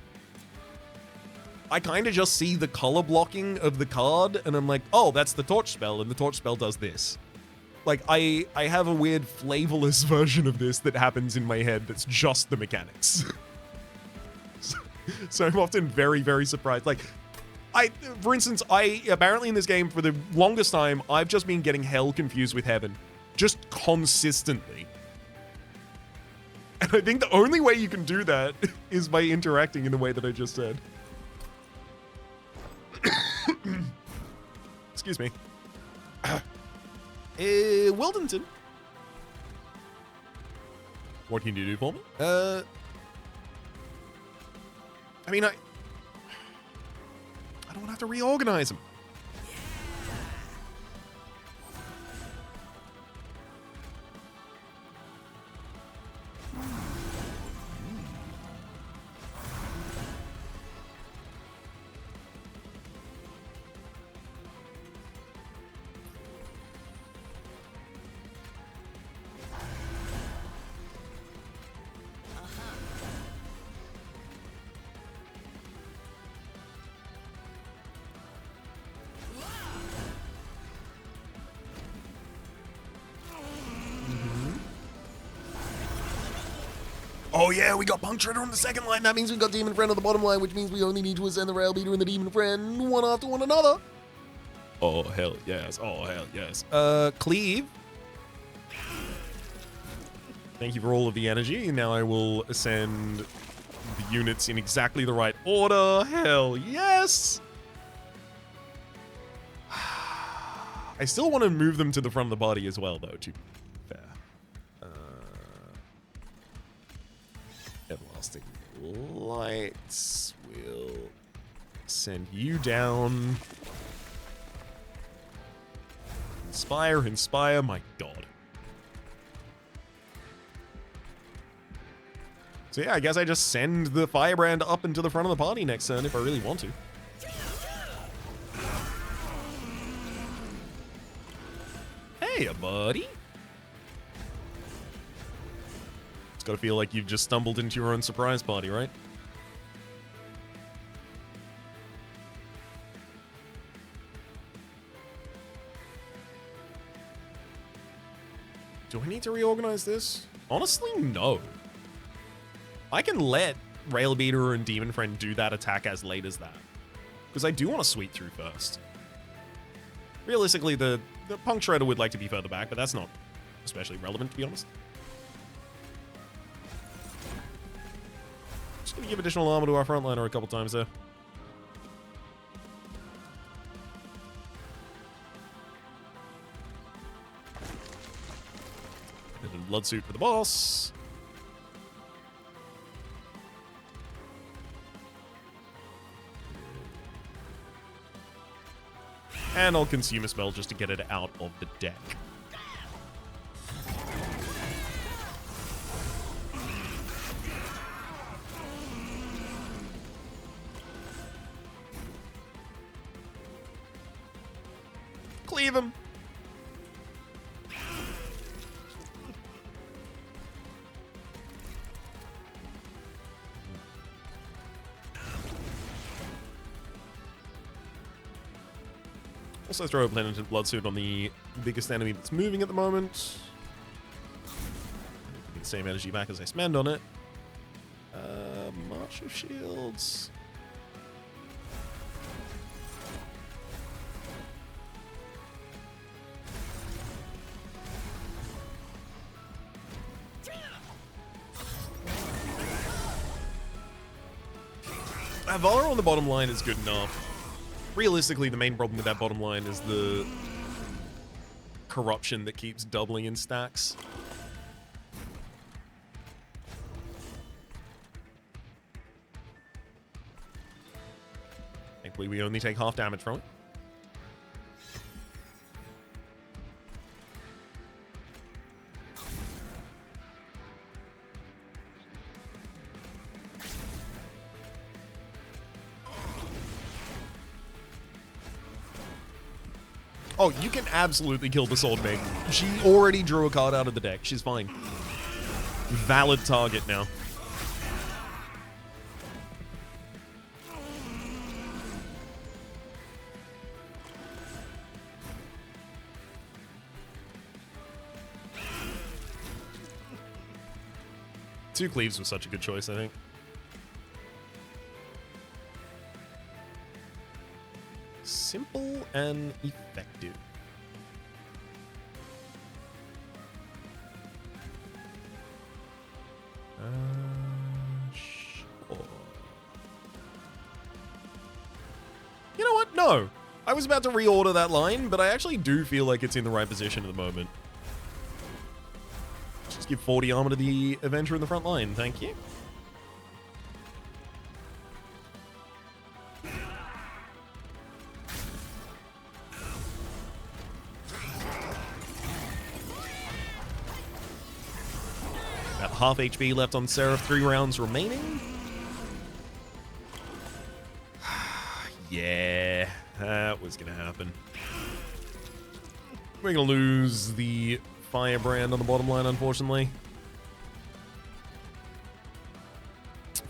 A: I kind of just see the color blocking of the card, and I'm like, oh, that's the torch spell, and the torch spell does this. Like, I have a weird flavorless version of this that happens in my head that's just the mechanics. So I'm often very, very surprised. Like, for instance, apparently in this game, for the longest time, I've just been getting hell confused with heaven. Just consistently. And I think the only way you can do that is by interacting in the way that I just said. Excuse me. Wildington. What can you do for me? I mean, I don't have to reorganize them. Oh yeah, we got Punctuator on the second line. That means we got Demon Friend on the bottom line, which means we only need to ascend the Rail Beater and the Demon Friend one after one another. Oh hell yes. Oh hell yes. Cleave. Thank you for all of the energy. Now I will ascend the units in exactly the right order. Hell yes. I still want to move them to the front of the body as well, though, to be fair. Everlasting Lights will send you down. Inspire, my god. So yeah, I guess I just send the Firebrand up into the front of the party next turn if I really want to. Hey, buddy. It's gotta feel like you've just stumbled into your own surprise party, right? Do I need to reorganize this? Honestly, no. I can let Rail Beater and Demon Friend do that attack as late as that. Because I do want to sweep through first. Realistically, the Punctuator would like to be further back, but that's not especially relevant, to be honest. Just going to give additional armor to our frontliner a couple times there. And a blood suit for the boss. And I'll consume a spell just to get it out of the deck. Cleave him. Also throw a Plenitent Bloodsuit on the biggest enemy that's moving at the moment. Get the same energy back as I spend on it. March of Shields. Valor on the bottom line is good enough. Realistically, the main problem with that bottom line is the corruption that keeps doubling in stacks. Thankfully, we only take half damage from it. Oh, you can absolutely kill the Sword Maiden. She already drew a card out of the deck. She's fine. Valid target now. Two Cleaves was such a good choice, I think. Simple and effective. Sure. You know what? No. I was about to reorder that line, but I actually do feel like it's in the right position at the moment. Just give 40 armor to the Avenger in the front line. Thank you. About half HP left on Seraph, 3 rounds remaining. Yeah, that was going to happen. We're going to lose the Firebrand on the bottom line, unfortunately.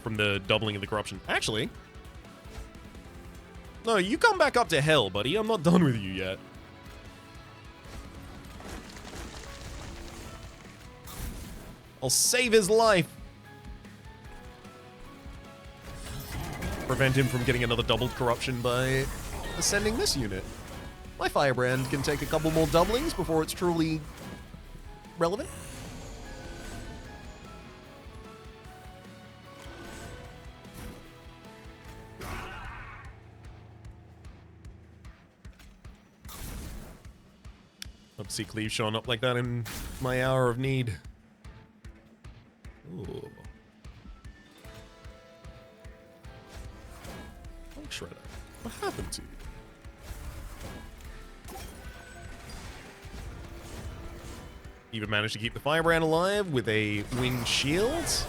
A: From the doubling of the corruption. Actually, no, you come back up to hell, buddy. I'm not done with you yet. I'll save his life. Prevent him from getting another doubled corruption by ascending this unit. My Firebrand can take a couple more doublings before it's truly relevant. Love to see Cleave showing up like that in my hour of need. Ooh. Hulk Shredder, what happened to you? Even managed to keep the Firebrand alive with a winged shield.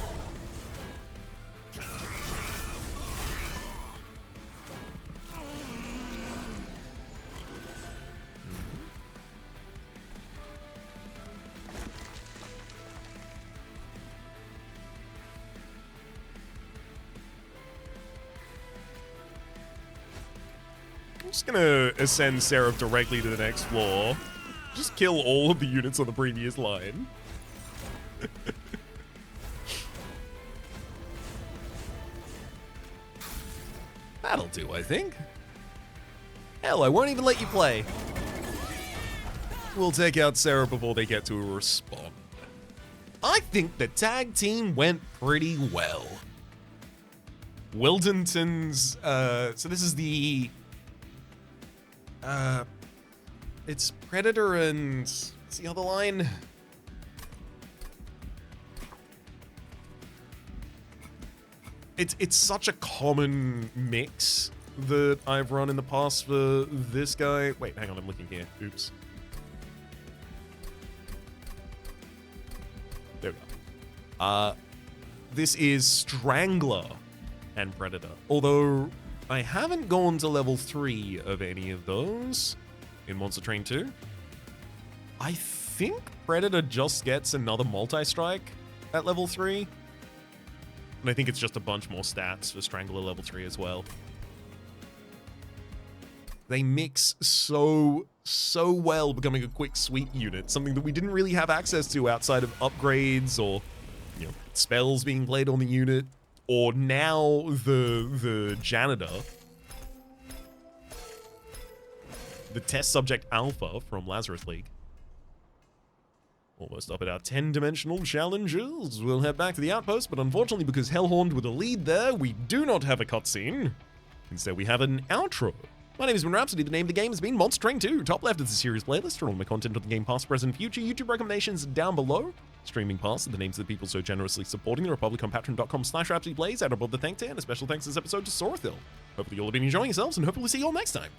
A: I'm just gonna ascend Seraph directly to the next floor. Just kill all of the units on the previous line. That'll do, I think. Hell, I won't even let you play. We'll take out Sarah before they get to a respond. I think the tag team went pretty well. Wildington's, so this is the, it's Predator and what's the other line? It's such a common mix that I've run in the past for this guy. Wait, hang on, I'm looking here. Oops. There we go. This is Strangler and Predator. Although I haven't gone to level 3 of any of those in Monster Train 2. I think Predator just gets another multi-strike at level 3. And I think it's just a bunch more stats for Strangler level 3 as well. They mix so well, becoming a quick sweep unit, something that we didn't really have access to outside of upgrades or, you know, spells being played on the unit, or now the janitor, the test subject Alpha from Lazarus League. Almost up at our 10-dimensional challenges. We'll head back to the outpost, but unfortunately, because Hellhorned with a lead there, we do not have a cutscene. Instead, we have an outro. My name has been Rhapsody. The name of the game has been Monster Train 2. Top left is the series playlist for all my content of the game past, present, future. YouTube recommendations down below. Streaming past are the names of the people so generously supporting the Republic on patreon.com/RhapsodyPlays. Out above the thank tier, and a special thanks this episode to Sorathil. Hopefully you all have been enjoying yourselves, and hopefully we'll see you all next time.